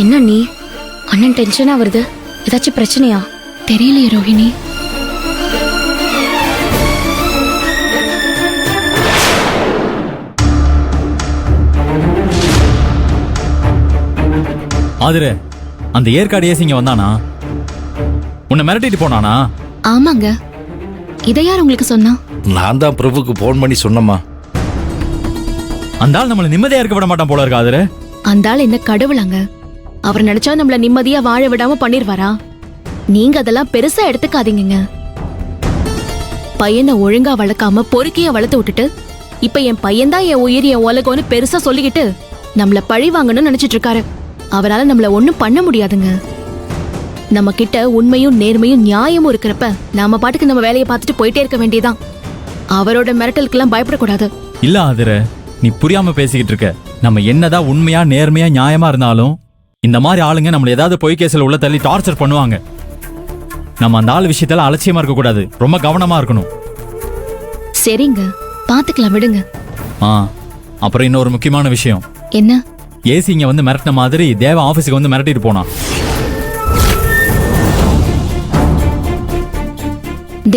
என்ன நீ அண்ணன் டென்ஷனா வருது? ஏதாச்சும் பிரச்சனையா? தெரியலையே ரோஹிணி. ஆதிரே, அந்த ஏற்காடு ஏசிங்க வந்தானா? உன்னை மிரட்டிட்டு போனானா? ஆமாங்க. இதை யார் உங்களுக்கு சொன்னா? நான் தான் பிரபுக்கு போன் பண்ணி சொன்னம்மா. அந்த ஆள் நம்மள நிம்மதியா இருக்க விட மாட்டான் போல இருக்கு ஆதிரே. அந்த ஆள் என்ன கடவுளாங்க? அவர் நினைச்சா நம்மள நிம்மதியா வாழ விடாம பண்ணிருவாரா? நீங்க அதெல்லாம் பெருசா எடுத்துக்காதீங்க. பையனை ஒழுங்கா வளர்க்காம பொறுக்கிய வளர்த்து விட்டுட்டு இப்ப என் பையன்தான் என் உயிர் என் உலகம்னு பெருசா சொல்லிக்கிட்டு நம்மள பழி வாங்கணும்னு நினைச்சிட்டு இருக்காரு. அவரால நம்மள ஒண்ணும் பண்ண முடியாதுங்க. நம்ம கிட்ட உண்மையும் நேர்மையும் நியாயமும் இருக்கிறப்ப நாம பாட்டுக்கு நம்ம வேலையை பார்த்துட்டு போயிட்டே இருக்க வேண்டியதான். அவரோட மிரட்டலுக்கெல்லாம் பயப்படக்கூடாது. இல்ல ஆதிரே, நீ புரியாம பேசிக்கிட்டு இருக்க. நம்ம என்னதான் உண்மையா நேர்மையா நியாயமா இருந்தாலும் இந்த மாதிரி ஆளுங்க நம்மள ஏதாவது பொய் கேஸ்ல உள்ள தள்ளி டார்ச்சர் பண்ணுவாங்க. நம்ம அந்த ஆள் விஷயத்துல அலட்சியமா இருக்க கூடாது, ரொம்ப கவனமா இருக்கணும். சரிங்க, பாத்துக்கலாம், விடுங்க. அப்புறம் இன்னொரு முக்கியமான விஷயம். என்ன? ஏசி இங்க வந்து மிரட்டின மாதிரி தேவா ஆபீஸுக்கு வந்து மிரட்டிட்டு போனான்.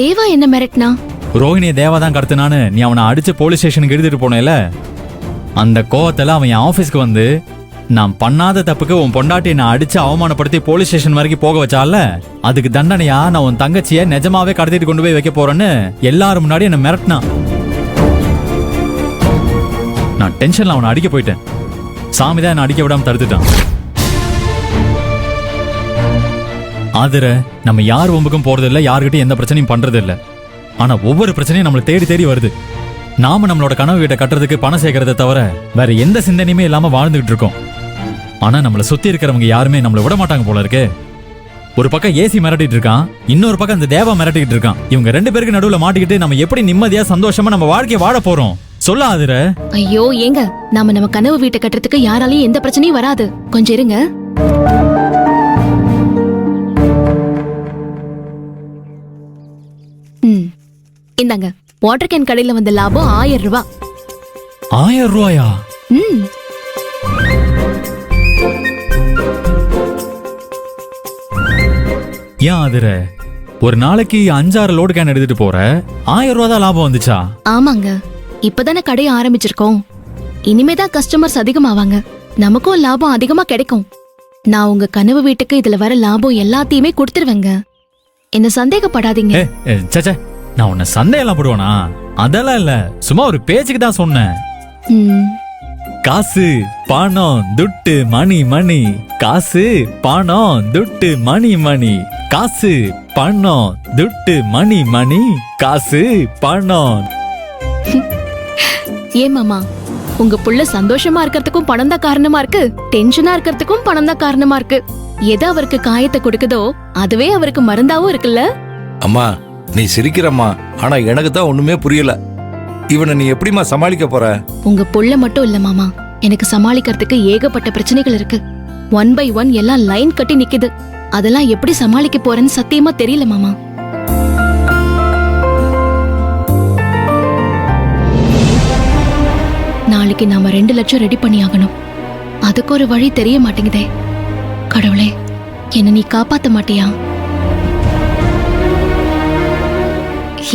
தேவா என்ன மிரட்டினா? ரோஹிணியை தேவா தான் கடத்தினான்னு நீ அவனை அடிச்சு போலீஸ் ஸ்டேஷனுக்கு எடுத்துட்டு போனேல, அந்த கோவத்துல அவன் என் ஆபீஸ்க்கு வந்து நான் பண்ணாத தப்புக்கு உன் பொண்டாட்டி நான் அடிச்சு அவமானப்படுத்தி போலீஸ் ஸ்டேஷன் வரைக்கும் போக வச்சால, அதுக்கு தண்டனையா நான் உன் தங்கச்சிய நிஜமாவே கடத்திட்டு கொண்டு போய் வைக்க போறேன்னு எல்லாரும் முன்னாடி என்ன மிரட்டினான். நான் டென்ஷன்ல அவனை அடிக்க போயிட்டேன். சாமி தான் என்ன அடிக்க விடாம தடுத்துட்டான். ஆதிர, நம்ம யார் ஒம்புக்கும் போறது இல்ல, யாருக்கிட்டையும் எந்த பிரச்சனையும் பண்றது இல்ல. ஆனா ஒவ்வொரு பிரச்சனையும் நம்மளை தேடி தேடி வருது. நாம நம்மளோட கனவு வீட்டை கட்டுறதுக்கு பணம் சேர்க்கறதை தவிர வேற எந்த சிந்தனையுமே இல்லாம வாழ்ந்துகிட்டு இருக்கோம். ஆனா நம்மளை சுத்தி இருக்கிறவங்க யாருமே நம்மளை விட மாட்டாங்க போல இருக்கு. ஒரு பக்கம் ஏசி மிரட்டிட்டு இருக்கான், இன்னொரு பக்கம் அந்த தேவா மிரட்டிட்டு இருக்கான். இவங்க ரெண்டு பேருக்கு நடுவுல மாட்டிக்கிட்டு நம்ம எப்படி நிம்மதியா சந்தோஷமா நம்ம வாழ்க்கைய வாழ போறோம்? சொல்ல ஆதிர. ஐயோ ஏங்க, நாம நம்ம கனவு வீட்டை கட்டுறதுக்கு யாராலையும் எந்த பிரச்சனையும் வராது. கொஞ்சம் இருங்க. இந்தாங்க, வாட்டர் கேன் கடையில வந்த லாபம் 1000 ரூபாய். 1000 ரூபாயா? ஏன் ஆதிர, ஒரு நாளைக்கு 5-6 லோடு கேன் எடுத்துட்டு போற, 1000 ரூபா தான் லாபம் வந்துச்சா? ஆமாங்க, இப்பதானே கடையை ஆரம்பிச்சிருக்கோம். இனிமேதான் கஸ்டமர்ஸ் அதிகமாவாங்க, நமக்கும் லாபம் அதிகமா கிடைக்கும். நான் உங்க கனவு வீட்டுக்கு இதுல வர லாபம் எல்லாத்தையுமே கொடுத்துருவேங்க. என்ன சந்தேகப்படாதீங்க. சச்சா, நான் உன்னை சந்தேகம் போடுவானா? அதெல்லாம் இல்ல, சும்மா ஒரு பேச்சுக்கு தான் சொன்னேன். காசு பணம் துட்டு மணி மணி, காசு பணம் துட்டு மணி மணி, காசு பணம் துட்டு மணி மணி, காசு பணம். ஏன் மாமா, உங்க புள்ள சந்தோஷமா இருக்கிறதுக்கும் பணம் தான் காரணமா இருக்கு, டென்ஷனா இருக்கிறதுக்கும் பணம் தான் காரணமா இருக்கு. எது அவருக்கு காயத்தை கொடுக்குதோ அதுவே அவருக்கு மருந்தாவும் இருக்குல்ல? அம்மா, நீ சிரிக்கிறம்மா, ஆனா எனக்கு தான் ஒண்ணுமே புரியல. இவனை நீ எப்படிமா சமாளிக்க போற? உங்க புள்ள மட்டும் இல்ல மாமா, எனக்கு சமாளிக்கிறதுக்கு ஏகப்பட்ட பிரச்சனைகள் இருக்கு. 1 by 1 எல்லாம் லைன் கட்டி நிக்குது. அதெல்லாம் எப்படி சமாளிக்க போறேன்னு சத்தியமா தெரியல மாமா. நாளைக்கு நாம 2 லட்சம் ரெடி பண்ணி ஆகணும். அதுக்கு ஒரு வழி தெரிய மாட்டேங்குதே. கடவுளே, என்ன நீ காப்பாத்த மாட்டியா?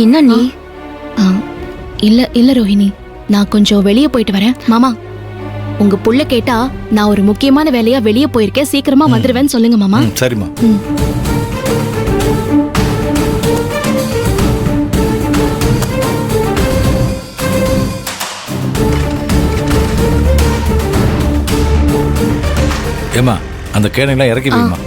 என்ன நீ? இல்ல ரோஹிணி, நான் கொஞ்சம் வெளியே போயிட்டு வரேன். மாமா, உங்க புள்ள கேட்டா நான் ஒரு முக்கியமான வேலையா வெளியே போயிருக்கேன், சீக்கிரமா வந்துருவேன்னு சொல்லுங்க மாமா. சரிம்மா. ஏமா, அந்த கேனையெல்லாம் இறக்கி வைமா.